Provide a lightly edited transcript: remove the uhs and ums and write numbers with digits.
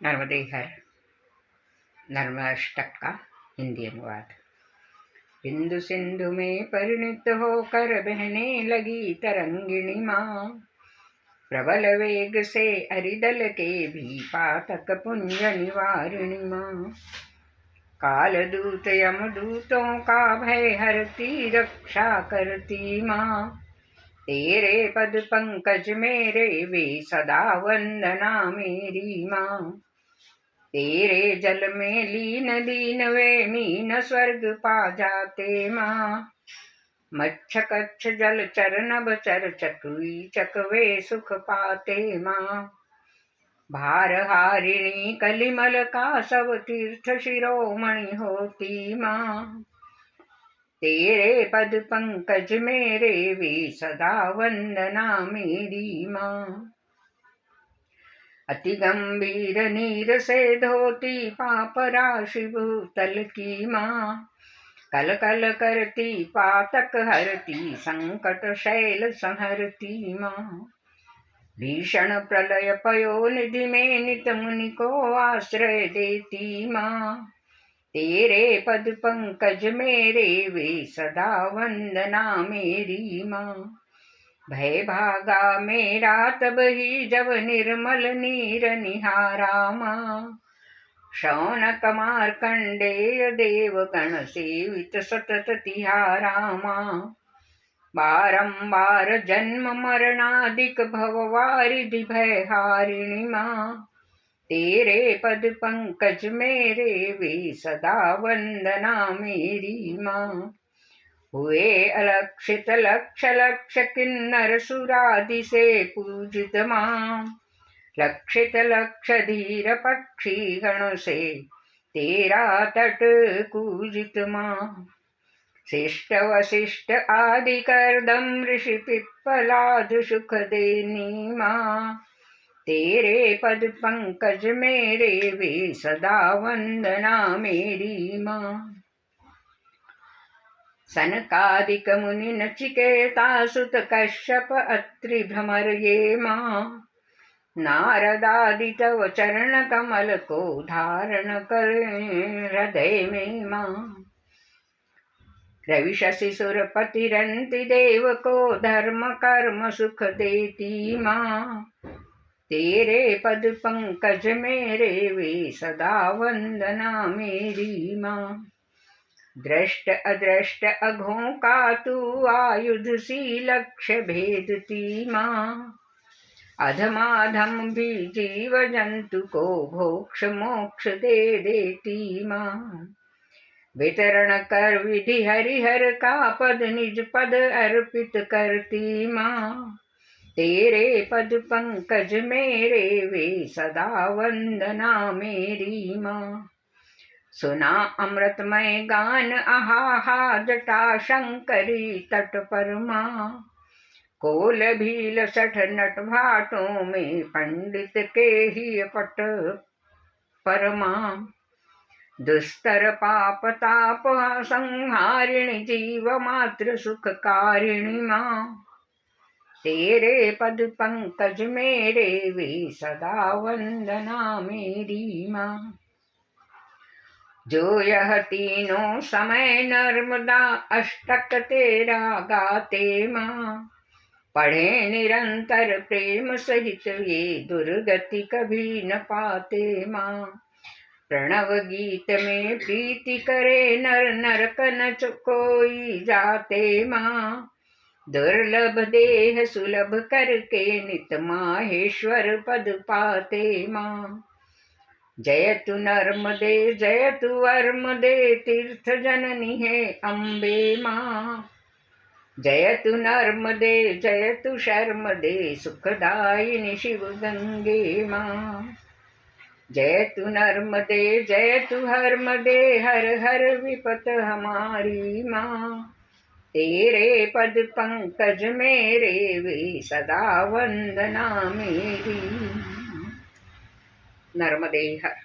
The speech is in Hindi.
नर्मदे हर नर्मष्टक का हिंदी अनुवाद। बिंदु सिंधु में परिणित होकर बहने लगी तरंगिणी माँ, प्रबल वेग से अरिदल के भी पातक पुंज निवारिणी माँ। कालदूत यमदूतों का भय हरती रक्षा करती माँ, तेरे पद पंकज मेरे वे सदा वंदना मेरी माँ। तेरे जल में लीन लीन वे मीन स्वर्ग पा जाते माँ। मच्छ कच्छ जल चर नभ चर चकुई चकवे सुख पाते माँ। भार हारिणी कलिमल का सब तीर्थ शिरोमणि होती माँ। तेरे पद पंकज मेरे वे सदा वंदना मेरी माँ। अति गंभीर नीर से धोती पाप राशि भूतल की माँ। कल कल करती पातक हरती संकट शैल संहरती माँ। भीषण प्रलय पयोनिधि में नित मुनि को आश्रय देती माँ। तेरे पद पंकज मेरे वे सदा वंदना मेरी माँ। भय भागा मेरा तब ही जब निर्मल नीर निहारा माँ। शौनक मार्कंडेय देव गण सेवित सतत तिहारा माँ। बारंबार जन्म मरणादिक भववारिधि भय हारिणी माँ। तेरे पद पंकज मेरे वे सदा वंदना मेरी माँ। हुए अलक्षित लक्ष लक्ष किन्नर सुरादि से पूजित माँ। लक्षित लक्ष धीर पक्षी गण से तेरा तट कूजित माँ। शिष्ट वशिष्ठ आदि करदम ऋषि पिप्पलाद सुख देनी माँ। तेरे पद पंकज मेरे वे सदा वंदना मेरी माँ। सनकादिक मुनि नचिकेता सुत कश्यप अत्रि भ्रमर ये माँ। नारदादि तव चरण कमल को धारण कर हृदय में माँ। रवि शशि सुरपति रंति देव को धर्म कर्म सुख देती माँ। तेरे पद पंकज मेरे वे सदा वंदना मेरी माँ। दृष्ट अदृष्ट अघों का तू आयुध सी लक्ष्य भेदती माँ। अधमाधम भी जीव जंतु को मोक्ष मोक्ष दे देती माँ। वितरण कर विधि हरिहर का पद निज पद अर्पित करती माँ। तेरे पद पंकज मेरे वे सदा वंदना मेरी माँ। सुना अमृतमय गान आहा जटा शंकरी तट पर माँ। कोल भील सठ नट भाटों में पंडित के ही पट पर माँ। दुस्तर पाप ताप संहारिणी जीव मात्र सुखकारिणी माँ। तेरे पद पंकज मेरे वे सदा वंदना मेरी माँ। जो यह तीनों समय नर्मदा अष्टक तेरा गाते माँ। पढ़े निरंतर प्रेम सहित ये दुर्गति कभी न पाते माँ। प्रणव गीत में प्रीति करे नर नरक न कोई जाते माँ। दुर्लभ देह सुलभ करके नित माहेश्वर पद पाते माँ। जयतु नर्मदे जयतु वर्मदे तीर्थ जननी है अम्बे माँ। जयतु नर्मदे जयतु शर्मदे सुखदायिनी शिव गंगे माँ। जयतु नर्मदे जयतु हरमदे हर हर विपत हमारी माँ। तेरे पद पंकज मेरे वे सदा वंदना मेरी। नर्मदे हर।